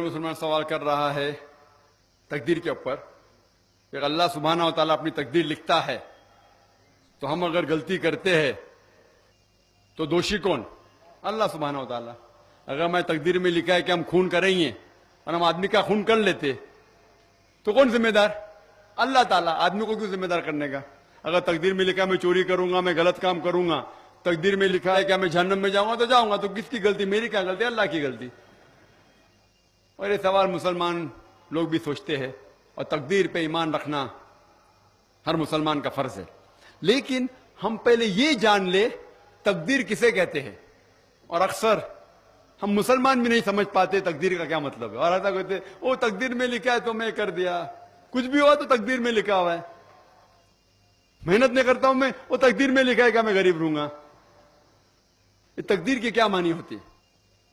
مسلمان سوال کر رہا ہے تقدیر کے اوپر کہ اللہ سبحانہ و تعالیٰ اپنی تقدیر لکھتا ہے تو ہم اگر غلطی کرتے ہیں تو دوشی کون؟ اللہ سبحانہ و تعالیٰ. اگر میں تقدیر میں لکھا ہے کہ ہم خون کریں گے اور ہم آدمی کا خون کر لیتے تو کون ذمہ دار؟ اللہ تعالیٰ. آدمی کو کیوں ذمہ دار کرنے کا؟ اگر تقدیر میں لکھا ہے میں چوری کروں گا، میں غلط کام کروں گا، تقدیر میں لکھا ہے کہ میں جہنم میں جاؤں گا تو جاؤں گا، تو کس کی غلطی؟ میری کیا غلطی؟ اللہ کی غلطی. اور یہ سوال مسلمان لوگ بھی سوچتے ہیں، اور تقدیر پہ ایمان رکھنا ہر مسلمان کا فرض ہے. لیکن ہم پہلے یہ جان لے تقدیر کسے کہتے ہیں. اور اکثر ہم مسلمان بھی نہیں سمجھ پاتے تقدیر کا کیا مطلب ہے، اور ایسا کہتے ہیں وہ تقدیر میں لکھا ہے تو میں کر دیا، کچھ بھی ہوا تو تقدیر میں لکھا ہوا ہے. محنت نہیں کرتا ہوں میں، وہ تقدیر میں لکھا ہے کہ میں غریب رہوں گا. یہ تقدیر کی کیا معنی ہوتی ہے؟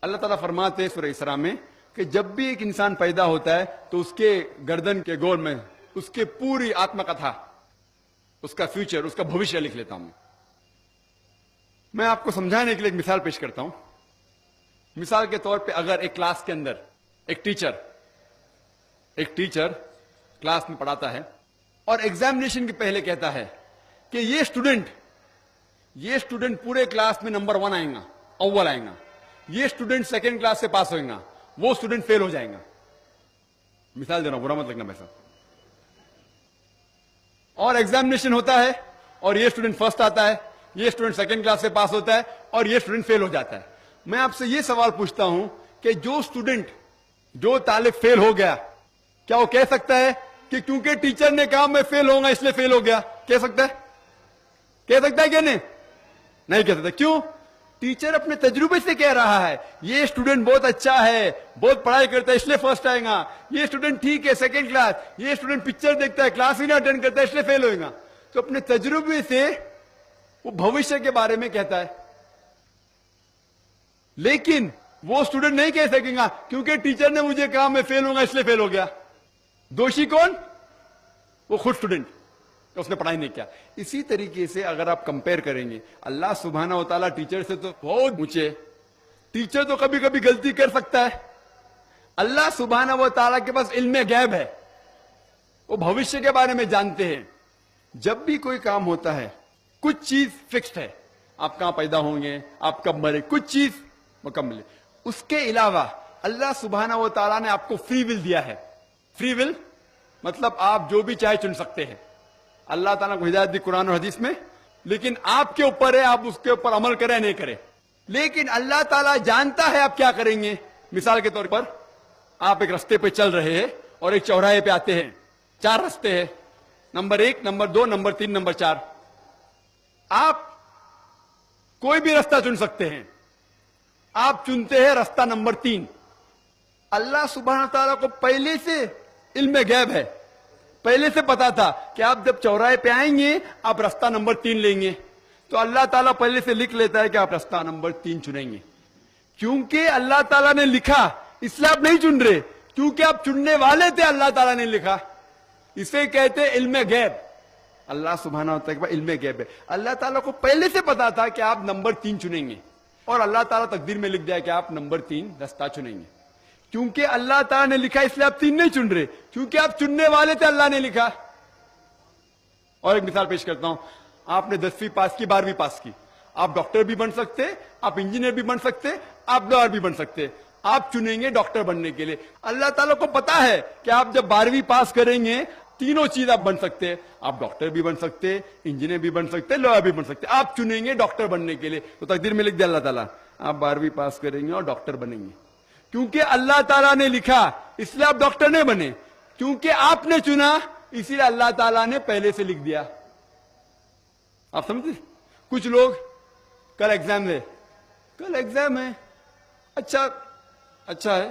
اللہ تعالیٰ فرماتے ہیں سورہ اسراء میں کہ جب بھی ایک انسان پیدا ہوتا ہے تو اس کے گردن کے گول میں اس کے پوری آتما کتھا، اس کا فیوچر، اس کا بھوشیہ لکھ لیتا ہوں. میں آپ کو سمجھانے کے لیے ایک مثال پیش کرتا ہوں. مثال کے طور پہ اگر ایک کلاس کے اندر ایک ٹیچر کلاس میں پڑھاتا ہے اور ایگزامینیشن کے پہلے کہتا ہے کہ یہ اسٹوڈنٹ پورے کلاس میں نمبر 1 آئیں گا، اول آئیں گا، یہ اسٹوڈنٹ سیکنڈ کلاس سے پاس ہوئیں گا، وہ اسٹوڈنٹ فیل ہو جائیں گا. مثال دے رہا ہوں، برا مت لگنا میرے ساتھ. اور ایگزامینیشن ہوتا ہے اور یہ اسٹوڈنٹ فرسٹ آتا ہے، یہ اسٹوڈنٹ سیکنڈ کلاس سے پاس ہوتا ہے اور یہ اسٹوڈنٹ فیل ہو جاتا ہے. میں آپ سے یہ سوال پوچھتا ہوں کہ جو طالب فیل ہو گیا، کیا وہ کہہ سکتا ہے کہ کیونکہ ٹیچر نے کہا میں فیل ہوں گا اس لیے فیل ہو گیا؟ کہہ سکتا ہے کہ نہیں کہہ سکتا. کیوں؟ ٹیچر اپنے تجربے سے کہہ رہا ہے یہ اسٹوڈنٹ بہت اچھا ہے، بہت پڑھائی کرتا ہے اس لیے فرسٹ آئے گا، یہ اسٹوڈنٹ ٹھیک ہے سیکنڈ کلاس، یہ اسٹوڈنٹ پکچر دیکھتا ہے کلاس ہی نہ اٹینڈ کرتا ہے اس لیے فیل ہوئے گا. تو اپنے تجربے سے وہ بھوشیہ کے بارے میں کہتا ہے. لیکن وہ اسٹوڈنٹ نہیں کہہ سکے گا کیونکہ ٹیچر نے مجھے کہا میں فیل ہوں گا اس لیے فیل ہو گیا. دوشی کون؟ وہ خود اسٹوڈنٹ، اس نے پڑھائی نہیں کیا. اسی طریقے سے اگر آپ کمپیئر کریں گے، اللہ سبحانہ و تعالیٰ ٹیچر سے تو بہت اونچے. ٹیچر تو کبھی کبھی غلطی کر سکتا ہے. اللہ سبحانہ و تعالیٰ کے پاس علم غیب ہے، وہ بھوشیہ کے بارے میں جانتے ہیں. جب بھی کوئی کام ہوتا ہے کچھ چیز فکسڈ ہے، آپ کہاں پیدا ہوں گے، آپ کب مرے، کچھ چیز مکمل ہے. اس کے علاوہ اللہ سبحانہ و تعالیٰ نے آپ کو فری ول دیا ہے. فری ول مطلب آپ جو بھی چاہے چن سکتے ہیں. اللہ تعالیٰ کو ہدایت دی قرآن اور حدیث میں، لیکن آپ کے اوپر ہے آپ اس کے اوپر عمل کریں نہیں کریں. لیکن اللہ تعالیٰ جانتا ہے آپ کیا کریں گے. مثال کے طور پر آپ ایک رستے پہ چل رہے ہیں اور ایک چوراہے پہ آتے ہیں، 4 رستے ہیں، نمبر 1، نمبر 2، نمبر 3، نمبر 4. آپ کوئی بھی رستہ چن سکتے ہیں. آپ چنتے ہیں رستہ نمبر 3. اللہ سبحانہ تعالیٰ کو پہلے سے علم غیب ہے، پہلے سے پتا تھا کہ آپ جب چوراہے پہ آئیں گے آپ رستہ نمبر 3 لیں گے. تو اللہ تعالیٰ پہلے سے لکھ لیتا ہے کہ آپ رستہ نمبر 3 چنیں گے. کیونکہ اللہ تعالیٰ نے لکھا اس لیے آپ نہیں چن رہے، کیونکہ آپ چننے والے تھے، اللہ تعالیٰ نے لکھا. اسے کہتے ہیں علم غیب. اللہ سبحانہ و تعالیٰ علم غیب ہے. اللہ تعالیٰ کو پہلے سے پتا تھا کہ آپ نمبر 3 چنیں گے، اور اللہ تعالیٰ تقدیر میں لکھ دیا کہ آپ نمبر 3 رستہ چنیں گے. کیونکہ اللہ تعالیٰ نے لکھا اس لیے آپ 3 نہیں چن رہے، کیونکہ آپ چننے والے تھے، اللہ نے لکھا. اور ایک مثال پیش کرتا ہوں. آپ نے 10ویں پاس کی، 12ویں پاس کی، آپ ڈاکٹر بھی بن سکتے، آپ انجینئر بھی بن سکتے، آپ لائر بھی بن سکتے. آپ چنیں گے ڈاکٹر بننے کے لیے. اللہ تعالیٰ کو پتا ہے کہ آپ جب 12ویں پاس کریں گے تینوں چیز آپ بن سکتے، آپ ڈاکٹر بھی بن سکتے، انجینئر بھی بن سکتے، لائر بھی بن سکتے. آپ چنیں گے ڈاکٹر بننے کے لیے. تو تقدیر میں لکھ دیا اللہ تعالیٰ آپ 12ویں پاس کریں گے اور ڈاکٹر بنیں گے. کیونکہ اللہ تعالیٰ نے لکھا اس لیے آپ ڈاکٹر نہیں بنے، کیونکہ آپ نے چنا اسی لیے اللہ تعالیٰ نے پہلے سے لکھ دیا. آپ سمجھتے؟ کچھ لوگ کل ایگزام ہے، اچھا ہے،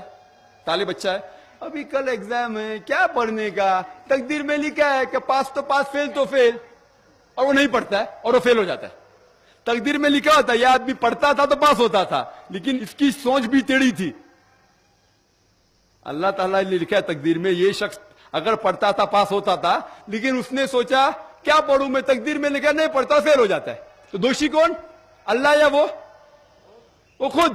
طالب اچھا ہے، ابھی کل ایگزام ہے، کیا پڑھنے کا، تقدیر میں لکھا ہے کہ پاس تو پاس، فیل تو فیل، اور وہ نہیں پڑھتا ہے اور وہ فیل ہو جاتا ہے. تقدیر میں لکھا ہوتا ہے یہ آدمی پڑھتا تھا تو پاس ہوتا تھا، لیکن اس کی سوچ بھی ٹیڑھی تھی. اللہ تعالیٰ نے لکھا ہے تقدیر میں یہ شخص اگر پڑھتا تھا پاس ہوتا تھا، لیکن اس نے سوچا کیا پڑھوں میں، تقدیر میں لکھا نہیں پڑھتا فیل ہو جاتا ہے. تو دوشی کون؟ اللہ یا وہ خود؟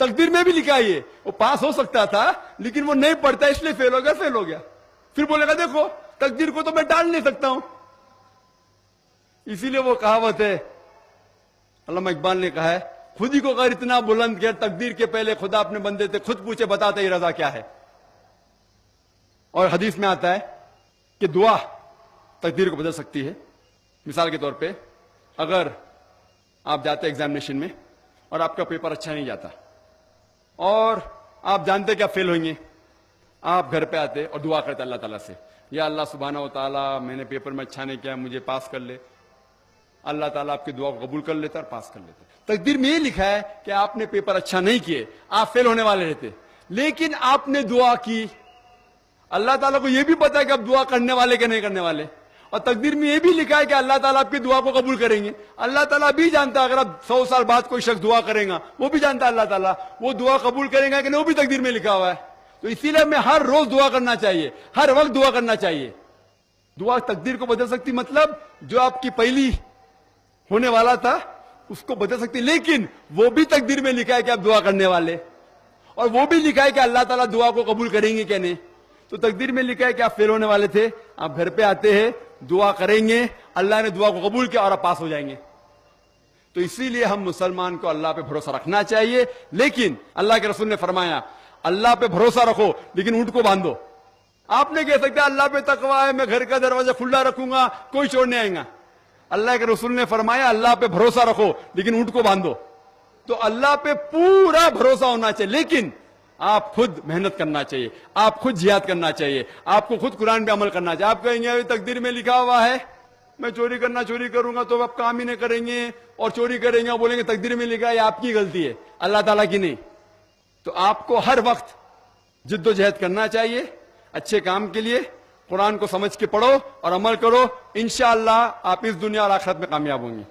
تقدیر میں بھی لکھا ہے یہ. وہ پاس ہو سکتا تھا لیکن وہ نہیں پڑھتا اس لیے فیل ہو گیا. پھر بولے گا دیکھو تقدیر کو تو میں ٹال نہیں سکتا ہوں. اسی لیے وہ کہاوت ہے, علامہ اقبال نے کہا ہے, خود ہی کو اگر اتنا بلند کیا, تقدیر کے پہلے خدا اپنے بندے سے خود پوچھے بتاتا ہی رضا کیا ہے. اور حدیث میں آتا ہے کہ دعا تقدیر کو بدل سکتی ہے. مثال کے طور پہ اگر آپ جاتے ایگزامینیشن میں اور آپ کا پیپر اچھا نہیں جاتا اور آپ جانتے کہ آپ فیل ہوئیں گے, آپ گھر پہ آتے اور دعا کرتے اللہ تعالیٰ سے, یا اللہ سبحانہ و تعالیٰ میں نے پیپر میں اچھا نہیں کیا, مجھے پاس کر لے. اللہ تعالیٰ آپ کی دعا کو قبول کر لیتا اور پاس کر لیتا. تقدیر میں یہ لکھا ہے کہ آپ نے پیپر اچھا نہیں کیے, آپ فیل ہونے والے رہتے, لیکن آپ نے دعا کی. اللہ تعالیٰ کو یہ بھی پتا ہے کہ آپ دعا کرنے والے کہ نہیں کرنے والے, اور تقدیر میں یہ بھی لکھا ہے کہ اللہ تعالیٰ آپ کی دعا کو قبول کریں گے. اللہ تعالیٰ بھی جانتا ہے اگر آپ 100 سال بعد کوئی شخص دعا کرے گا, وہ بھی جانتا ہے اللہ تعالیٰ وہ دعا قبول کرے گا کہ نہیں, وہ بھی تقدیر میں لکھا ہوا ہے. تو اسی لیے ہمیں ہر روز دعا کرنا چاہیے, ہر وقت دعا کرنا چاہیے. دعا تقدیر کو بدل سکتی, مطلب جو آپ کی پہلی ہونے والا تھا اس کو بدل سکتی, لیکن وہ بھی تقدیر میں لکھا ہے کہ آپ دعا کرنے والے, اور وہ بھی لکھا ہے کہ اللہ تعالیٰ دعا کو قبول کریں گے کہ نہیں. تو تقدیر میں لکھا ہے کہ آپ فیل ہونے والے تھے, آپ گھر پہ آتے ہیں, دعا کریں گے, اللہ نے دعا کو قبول کیا اور آپ پاس ہو جائیں گے. تو اسی لیے ہم مسلمان کو اللہ پہ بھروسہ رکھنا چاہیے, لیکن اللہ کے رسول نے فرمایا اللہ پہ بھروسہ رکھو لیکن اونٹ کو باندھو. آپ نے کہہ سکتے اللہ پہ تقویٰ ہے, میں گھر کا دروازہ کھلا رکھوں گا, کوئی چور نہیں آئے گا. اللہ کے رسول نے فرمایا اللہ پہ بھروسہ رکھو لیکن اونٹ کو باندھو. تو اللہ پہ پورا بھروسہ ہونا چاہیے, لیکن آپ خود محنت کرنا چاہیے, آپ خود جہاد کرنا چاہیے, آپ کو خود قرآن پہ عمل کرنا چاہیے. آپ کہیں گے تقدیر میں لکھا ہوا ہے میں چوری کروں گا, تو آپ کام ہی نہیں کریں گے اور چوری کریں گے, اور بولیں گے تقدیر میں لکھا ہے, آپ کی غلطی ہے, اللہ تعالیٰ کی نہیں. تو آپ کو ہر وقت جد و جہد کرنا چاہیے اچھے کام کے لیے. قرآن کو سمجھ کے پڑھو اور عمل کرو, انشاءاللہ آپ اس دنیا اور آخرت میں کامیاب ہوں گے.